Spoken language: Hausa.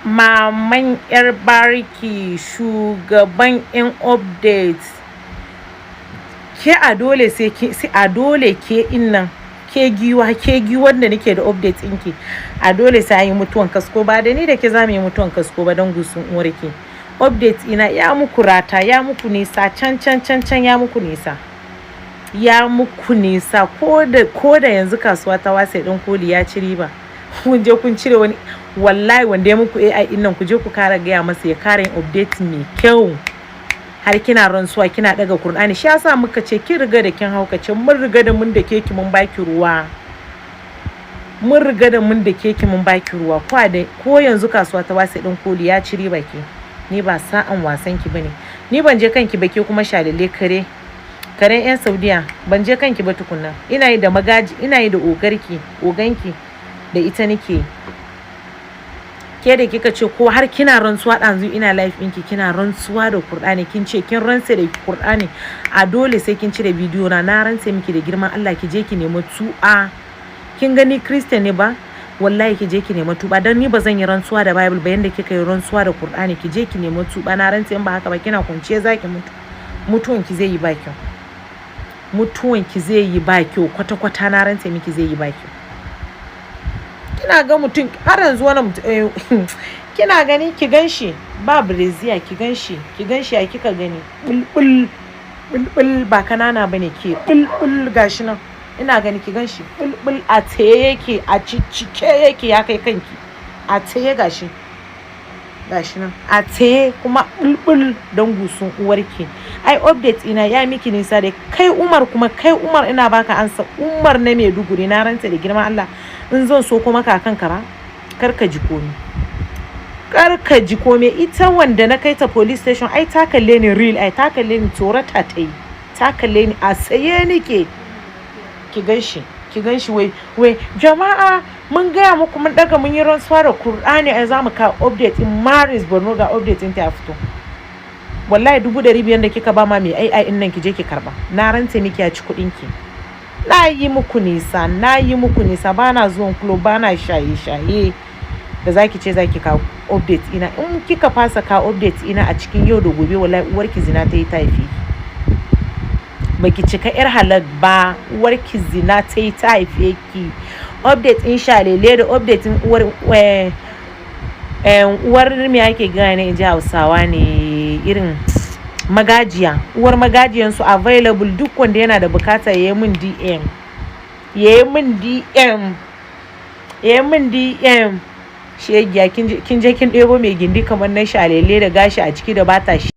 Maman yar bariki, shugaban yan updates. Ke a dole ke innan ke giwan da nake da update ɗinki a dole sai yi mutuwan kasko ba da ni da ke za mu yi mutuwan kasko ba don gusun uwarki. Update ina ya muku rata, ya muku nisa, can ya muku nisa. Ya muku nisa ko da yanzu kasuwa ta wase ɗin koli ya ci riba. Kun je kun cire wani, wallahi wanda ya muku AI ɗin nan ku je ku kara gaya masa ya kara yin update mai kyau. Har kina rantsuwa kina daga Kur'ani, shi yasa muka ce kin riga da kin haukace, mun riga da mun da keki mun baki ruwa. Mun riga da mun da keki mun baki ruwa. Ko yanzu kasuwa ta wase ɗin koli ya ci riba ke. Ni ba sa'an wasan ki bane. Ni ban je kanki ba ke kuma shalele karen yan Saudiya, ban je kanki ba tukunna. Ina yi da magaji, ina yi da oganki da ita nake. Ke da kika ce ko har kina rantsuwa ɗanzu ina live ɗinki kina rantsuwa da Kur'ani, kin ce kin rantse da Kur'ani a dole sai kin cire bidiyo na rantse miki da girman Allah ki je ki nemi tu'a. Kin gani Christian ne ba? Wallahi ki je ki nemi tuba dan ni ba zan yi rantsuwa da Bible ba yanda kika yi rantsuwa da Kur'ani. Ki je ki nemi tuba na rantse in ba haka ba kina kunciye zaki mutu. Mutuwan ki zai yi ba kyau. Mutuwan ki zai yi ba kyau kwata na rantse miki zai yi ba kyau. Kina ga mutum har yanzu wani kina gani ki ganshi ba breziya, ki ganshi ya kika gani bulbul ba kanana bane ke bulbul gashi nan ina gani ki ganshi bulbul a tsaye yake, a cicike yake ya kai kanki a tsaye gashi nan a tsaye kuma bulbul don gusun uwarki. Ai update ina ya miki nisa da kai Umar ina baka ansa. Umar na Maiduguri na rantsa da girman Allah in zan so kuma kakan kara karka ji komai. Ita wanda na kai ta police station ai ta kalle ni real, ai ta kalle ni tsorata ta yi, ta kalle ni a saye nike. Ki ganshi wai jama'a mun gaya muku mun daga mun yi rantsuwa da Kur'ani ai za mu ka update in Maris Borno ga update ɗin ta fito. Wallahi 500 da kika ba ma mai AI in nan ki je ki karba. Na rantse miki ya ci kuɗin ki. Na yi muku nisa ba na zuwan club, ba na shaye da zaki ce zaki ka update ina. In kika fasa ka update ina a cikin yau da gobe wallahi uwarki zina ta yi taifi. Baki cika yar halal ba, uwarki zina ta yi haife ki. Update in shalele da update in uwar me ake gane in ji Hausawa ne irin magajiya. Uwar magajiyan su available duk wanda yana da bukata yayi min DM. Shegiya kin je kin ɗebo mai gindi kamar na shalele da gashi a ciki da bata shi.